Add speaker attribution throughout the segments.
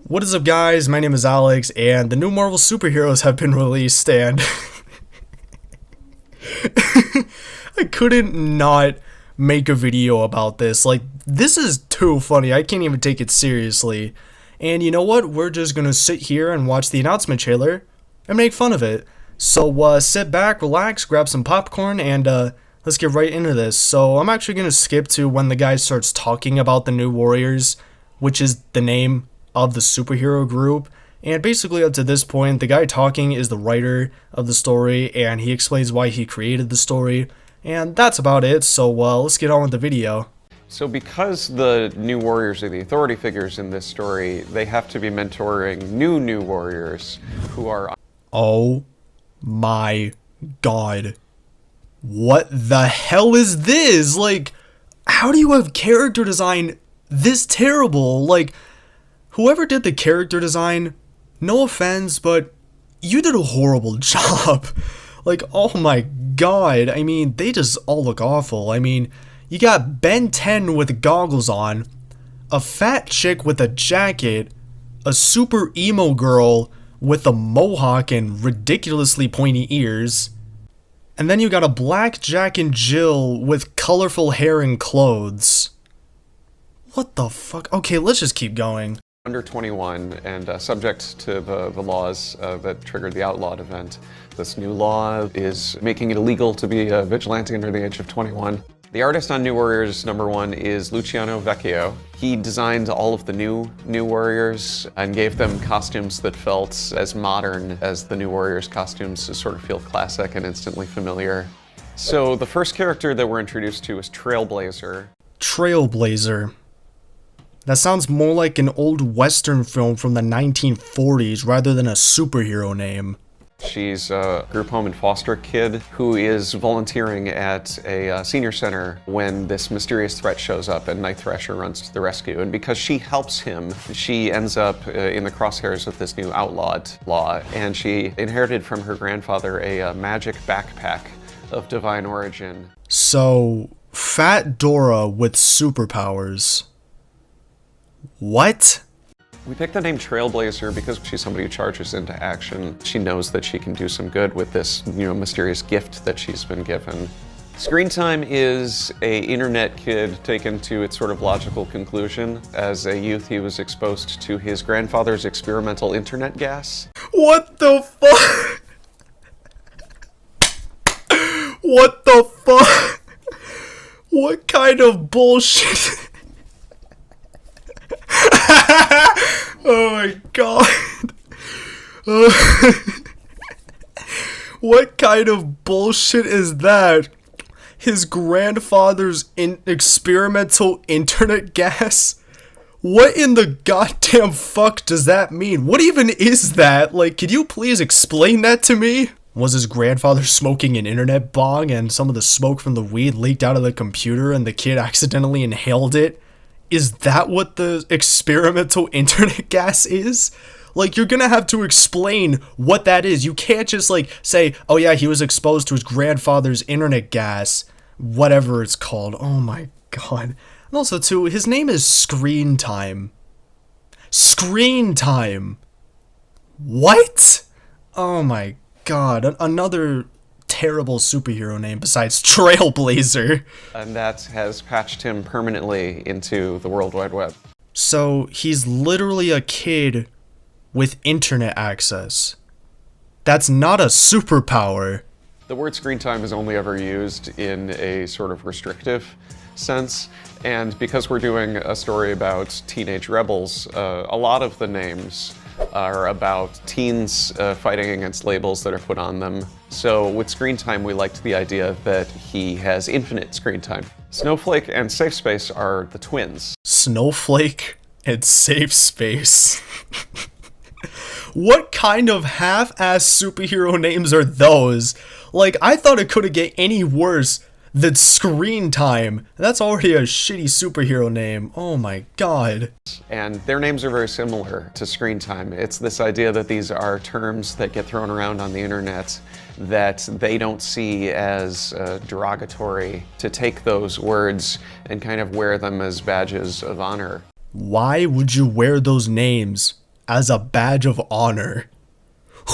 Speaker 1: What is up, guys? My name is Alex, and the new Marvel superheroes have been released, and I couldn't not make a video about this. Like, this is too funny. I can't even take it seriously. And you know what? We're just gonna sit here and watch the announcement trailer and make fun of it. So, sit back, relax, grab some popcorn, and, let's get right into this. So, I'm actually gonna skip to when the guy starts talking about the New Warriors, which is the name of the superhero group. And basically up to this point, the guy talking is the writer of the story, and he explains why he created the story, and that's about it. So let's get on with the video.
Speaker 2: So because the new warriors are the authority figures in this story, they have to be mentoring new warriors who are...
Speaker 1: Oh my god. What the hell is this? Like, how do you have character design this terrible? Like, whoever did the character design, no offense, but you did a horrible job. Like, oh my god. I mean, they just all look awful. I mean, you got Ben 10 with goggles on, a fat chick with a jacket, a super emo girl with a mohawk and ridiculously pointy ears, and then you got a black Jack and Jill with colorful hair and clothes. What the fuck? Okay, let's just keep going.
Speaker 2: Under 21 and subject to the laws that triggered the outlawed event. This new law is making it illegal to be a vigilante under the age of 21. The artist on New Warriors #1 is Luciano Vecchio. He designed all of the new Warriors and gave them costumes that felt as modern as the New Warriors costumes to sort of feel classic and instantly familiar. So the first character that we're introduced to is Trailblazer.
Speaker 1: Trailblazer. That sounds more like an old Western film from the 1940s rather than a superhero name.
Speaker 2: She's a group home and foster kid who is volunteering at a senior center when this mysterious threat shows up and Night Thrasher runs to the rescue. And because she helps him, she ends up in the crosshairs of this new outlawed law. And she inherited from her grandfather a magic backpack of divine origin.
Speaker 1: So, Fat Dora with superpowers. What?
Speaker 2: We picked the name Trailblazer because she's somebody who charges into action. She knows that she can do some good with this, mysterious gift that she's been given. Screen time is a internet kid taken to its sort of logical conclusion. As a youth, he was exposed to his grandfather's experimental internet gas.
Speaker 1: What the fuck? What the fuck? What kind of bullshit? Oh my god. What kind of bullshit is that? His grandfather's experimental internet gas? What in the goddamn fuck does that mean? What even is that? Like, could you please explain that to me? Was his grandfather smoking an internet bong and some of the smoke from the weed leaked out of the computer and the kid accidentally inhaled it? Is that what the experimental internet gas is? Like, you're gonna have to explain what that is. You can't just, like, say, oh yeah, he was exposed to his grandfather's internet gas, whatever it's called. Oh my god. And also, too, his name is Screen Time. Screen Time! What? Oh my god. Another terrible superhero name besides Trailblazer.
Speaker 2: And that has patched him permanently into the World Wide Web.
Speaker 1: So he's literally a kid with internet access. That's not a superpower.
Speaker 2: The word screen time is only ever used in a sort of restrictive sense. And because we're doing a story about teenage rebels, a lot of the names are about teens fighting against labels that are put on them. So with screen time, we liked the idea that he has infinite screen time. Snowflake and Safe Space are the twins.
Speaker 1: Snowflake and Safe Space. What kind of half-ass superhero names are those? Like, I thought it couldn't get any worse than Screen Time. That's already a shitty superhero name. Oh my god.
Speaker 2: And their names are very similar to Screen Time. It's this idea that these are terms that get thrown around on the internet that they don't see as derogatory, to take those words and kind of wear them as badges of honor.
Speaker 1: Why would you wear those names as a badge of honor.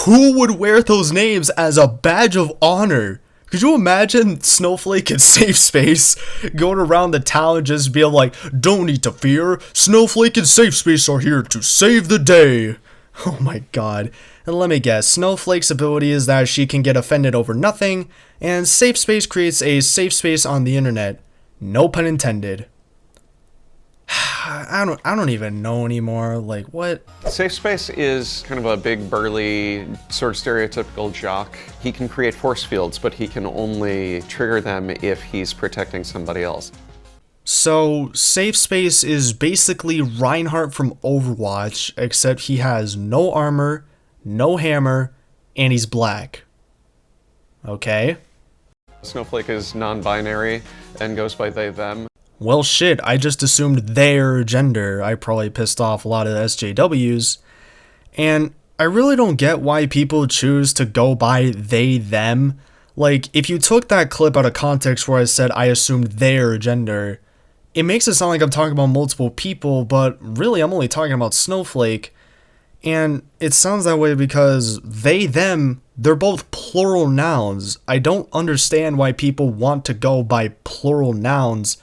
Speaker 1: Who would wear those names as a badge of honor? Could you imagine Snowflake and Safe Space going around the town just being like, don't need to fear, Snowflake and Safe Space are here to save the day. Oh my god. And let me guess, Snowflake's ability is that she can get offended over nothing, and Safe Space creates a safe space on the internet. No pun intended. I don't even know anymore. Like, what?
Speaker 2: Safe Space is kind of a big, burly, sort of stereotypical jock. He can create force fields, but he can only trigger them if he's protecting somebody else.
Speaker 1: So, Safe Space is basically Reinhardt from Overwatch, except he has no armor, no hammer, and he's black. Okay?
Speaker 2: Snowflake is non-binary and goes by they, them.
Speaker 1: Well, shit, I just assumed their gender. I probably pissed off a lot of the SJWs. And I really don't get why people choose to go by they, them. Like, if you took that clip out of context where I said I assumed their gender, it makes it sound like I'm talking about multiple people, but really I'm only talking about Snowflake. And it sounds that way because they, them, they're both plural nouns. I don't understand why people want to go by plural nouns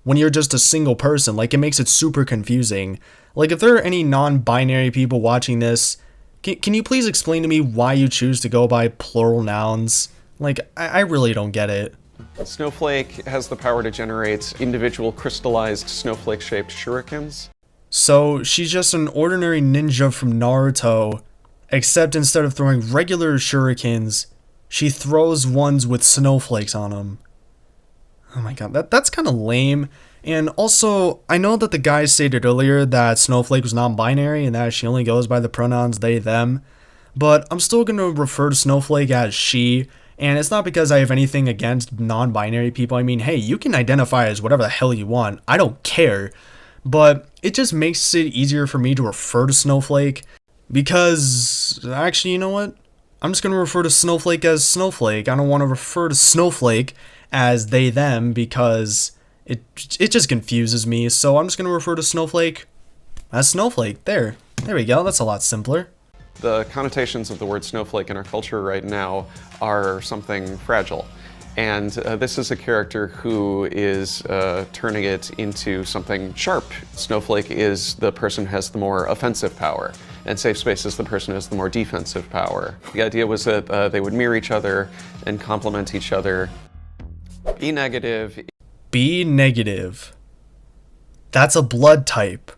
Speaker 1: when you're just a single person. Like, it makes it super confusing. Like, if there are any non-binary people watching this, can you please explain to me why you choose to go by plural nouns? Like, I really don't get it.
Speaker 2: Snowflake has the power to generate individual crystallized snowflake-shaped shurikens.
Speaker 1: So, she's just an ordinary ninja from Naruto, except instead of throwing regular shurikens, she throws ones with snowflakes on them. Oh my god, that's kind of lame. And also, I know that the guy stated earlier that Snowflake was non-binary and that she only goes by the pronouns they, them, but I'm still going to refer to Snowflake as she, and it's not because I have anything against non-binary people. I mean, hey, you can identify as whatever the hell you want. I don't care. But it just makes it easier for me to refer to Snowflake because, actually, you know what? I'm just going to refer to Snowflake as Snowflake. I don't want to refer to Snowflake as they, them, because it just confuses me. So I'm just going to refer to Snowflake as Snowflake. There we go. That's a lot simpler.
Speaker 2: The connotations of the word snowflake in our culture right now are something fragile. And this is a character who is turning it into something sharp. Snowflake is the person who has the more offensive power, and Safe Space is the person who has the more defensive power. The idea was that they would mirror each other and complement each other. Be negative.
Speaker 1: Be negative. That's a blood type,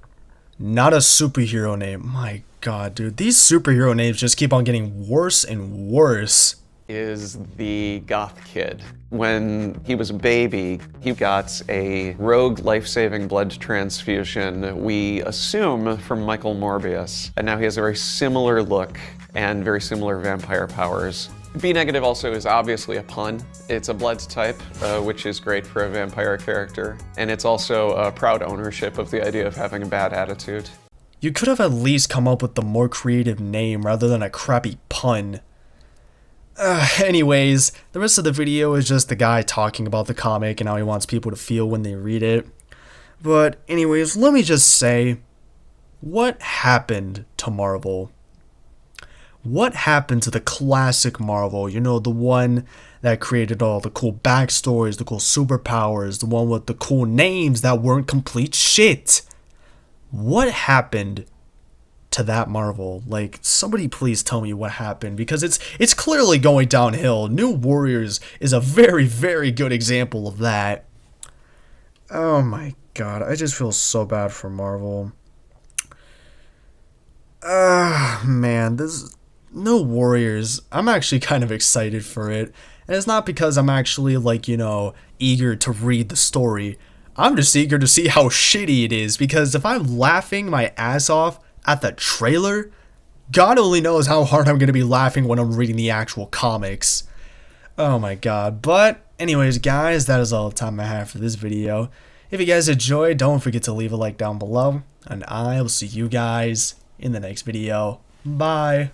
Speaker 1: not a superhero name. My god, dude, these superhero names just keep on getting worse and worse.
Speaker 2: Is the goth kid. When he was a baby, he got a rogue life-saving blood transfusion, we assume from Michael Morbius, and now he has a very similar look and very similar vampire powers. B negative also is obviously a pun. It's a blood type, which is great for a vampire character, and it's also a proud ownership of the idea of having a bad attitude.
Speaker 1: You could have at least come up with the more creative name rather than a crappy pun. Anyways, the rest of the video is just the guy talking about the comic and how he wants people to feel when they read it. But anyways, let me just say, what happened to Marvel? What happened to the classic Marvel? You know, the one that created all the cool backstories, the cool superpowers, the one with the cool names that weren't complete shit. What happened to that Marvel? Like, somebody please tell me what happened, because it's clearly going downhill. New Warriors is a very, very good example of that. Oh my god, I just feel so bad for Marvel. Man, this New Warriors, I'm actually kind of excited for it. And it's not because I'm actually, like, you know, eager to read the story. I'm just eager to see how shitty it is, because if I'm laughing my ass off at the trailer, God only knows how hard I'm going to be laughing when I'm reading the actual comics. Oh my god. But anyways, guys, that is all the time I have for this video. If you guys enjoyed, don't forget to leave a like down below, and I will see you guys in the next video. Bye.